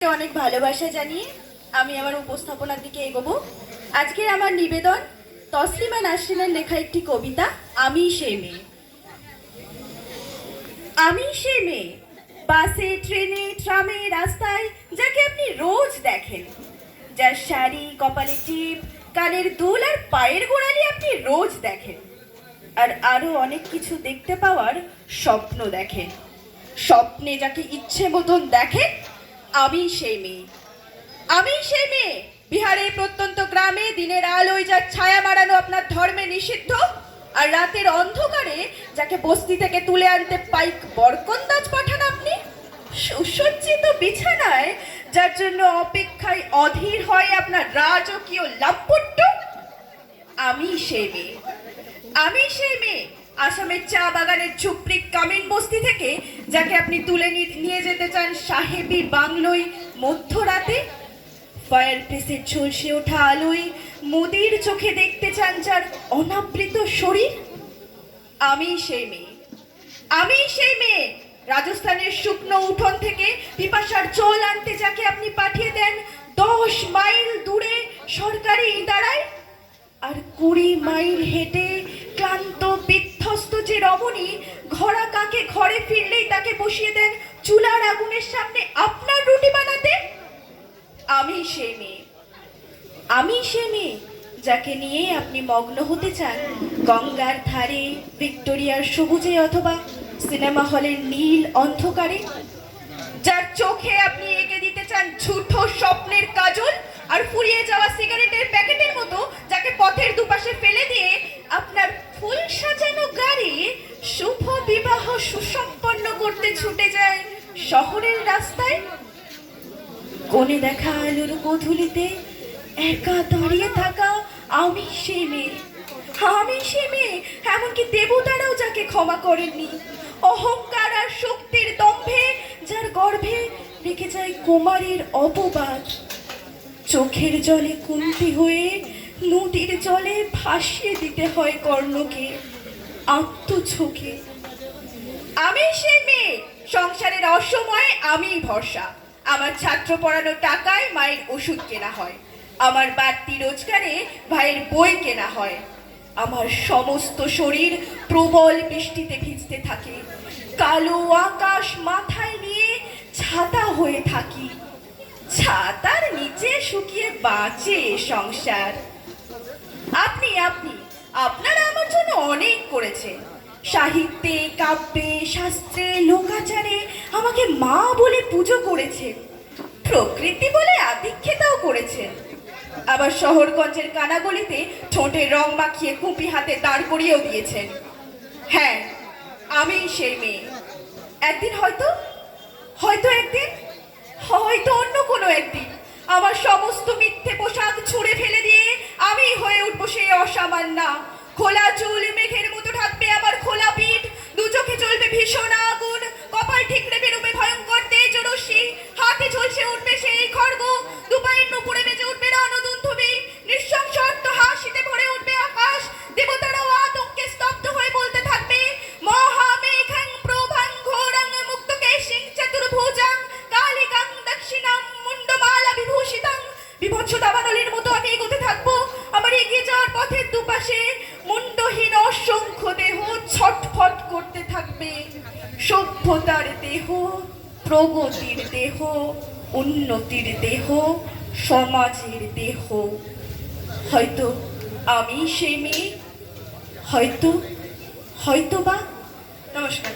অনেক ভালোবাসা জানিয়ে আমি আমার উপস্থাপনার দিকে এগোবো। আজকের আমার নিবেদন তসলিমা নাসরিনের লেখা একটি কবিতা, আমি সেই মেয়ে। আমি সেই মেয়ে, বাসে, ট্রেনে, ট্রামে, রাস্তায় যাকে আপনি রোজ দেখেন, যার শাড়ি, কপালে টিপ, কানের দুল আর পায়ের গোড়ালি আপনি রোজ দেখেন, আর আরো অনেক কিছু দেখতে পাওয়ার স্বপ্ন দেখেন। স্বপ্নে যাকে ইচ্ছে মতন দেখেন, আমি সেই মেয়ে। আমি সেই মেয়ে, বিহারের প্রত্যন্ত গ্রামে দিনের আলোয় যার ছায়া মারানো আপনার ধর্মে নিষিদ্ধ, আর রাতের অন্ধকারে যাকে বস্তি থেকে তুলে আনতে পাইক বরকন্দাজ পাঠান আপনি। সুসজ্জিত বিছানায় যার জন্য অপেক্ষায় অধীর হয় আপনার রাজকীয় লাম্পট্য, আমি সেই মেয়ে। আমি সেই মেয়ে, আসামের চা বাগানের ঝুপড়ি কামিন বস্তি থেকে যাকে আপনি তুলে নিয়ে যেতে চান সাহেবী বাংলোয় মধ্যরাতে। ফায়ার প্লেসের ঝলসে ওঠা আলোয় মোদির চোখে দেখতে চান যার অনাবৃত শরীর, আমি সেই মেয়ে। আমি সেই মেয়ে, রাজস্থানের শুকনো উঠোন থেকে পিপাসার জল আনতে যাকে আপনি পাঠিয়ে দেন 10 মাইল দূরে সরকারি ইদারায়, আর 20 মাইল হেঁটে ক্লান্ত বিধ্বস্ত যে রমণী ঘোড়া কাকে ঘরে ফিরলেই তাকে বসিয়ে দেন চুলার আগুনের সামনে আপনার রুটি বানাতে, আমি সেই মেয়ে। আমি সেই মেয়ে, যাকে নিয়ে আপনি মগ্ন হতে চান গঙ্গার ধারে, ভিক্টোরিয়ার সবুজে অথবা সিনেমা হলের নীল অন্ধকারে, যার চোখে আপনি এঁকে দিতে চান ঝুঠো স্বপ্নের কাজল আর ফুরিয়ে যাওয়া সিগারেটের প্যাকেটের মতো, যাকে পথের দুপাশে ফেলে দিয়ে আপনার ফুল সাজানো গাড়ি শুভ বিবাহ সুসম্পন্ন করতে ছুটে যায় শহরের রাস্তায়। কোণে দেখা আলোর গোধূলিতে একা দাঁড়িয়ে থাকা আমি সেই মেয়ে। আমি সেই মেয়ে, এমনকি দেবতারাও যাকে ক্ষমা করেননি। অহংকার আর শক্তির দম্ভে যার গর্ভে রেখে যায় কুমারীর অপবাদ। চোখের জলে কুন্তি হয়ে নদীর জলে ভাসিয়ে দিতে হয় কর্ণকে আত্মঝোঁকে। আমি সেই মেয়ে, সংসারের অসময়ে আমি ভরসা। আমার ছাত্র পড়ানোর টাকায় মায়ের ওষুধ কেনা হয়, আমার বাড়তি রোজগারে ভাইয়ের বই কেনা হয়। আমার সমস্ত শরীর প্রবল বৃষ্টিতে ভিজতে থাকে, কালো আকাশ মাথায় নিয়ে ছাতা হয়ে থাকি। ছাতার নিচে শুকিয়ে বাঁচে সংসার। আপনি আপনি আপনারা আমার জন্য অনেক করেছেন, সাহিত্যে, কাব্যে, শাস্ত্রে, লোকাচারে আমাকে মা বলে পুজো করেছেন, প্রকৃতি বলে আদিক্ষেতাও করেছেন। আবার শহরগঞ্জের কানাগলিতে ঠোঁটে রং মাখিয়ে কুপি হাতে দাঁড় করিয়েও দিয়েছেন। হ্যাঁ, আমি সেই মেয়ে। একদিন হয়তো একদিন, হয়তো অন্য কোনো একদিন আমার সমস্ত মিথ্যে পোশাক ছুঁড়ে ফেলে দিয়ে আমি হয়ে উঠবো সেই অসামান্য। খোলা চুল মেঘের মতো ঢাকবে আমার খোলা পিঠ, দু চোখে জ্বলবে ভীষণ আগুন, কপাল ঠিকরে বেরোবে ভয়ঙ্কর তেজ রশ্মি, হাতে ঝলসে উঠবে সেই খড়গ, দুপায়ের নুপুরে বেজে উঠবে রণদুন্ধুবি, নৃশংস হাসিতে ভরে উঠবে আকাশ। দেবতারাও আতঙ্কে স্তব্ধ হয়ে বলতে থাকবে মহামেঘাং প্রভাং ঘোরাং মুক্তকেশিং চতুর্ভুজাং কালিকাং দক্ষিণাং মুন্ডমালা বিভূষিতাং। বিভৎস দাবানলের মতো আমি এগোতে থাকবো। আমার এগিয়ে যাওয়ার পথের দুপাশে মুন্ডহীন অসংখ্য দেহ ছটফট করতে থাকবে। সভ্যতার দেহ, প্রগতির দেহ, উন্নতির দেহ, সমাজের দেহ। হয়তো আমি সেই মেয়ে, হয়তো বা। নমস্কার।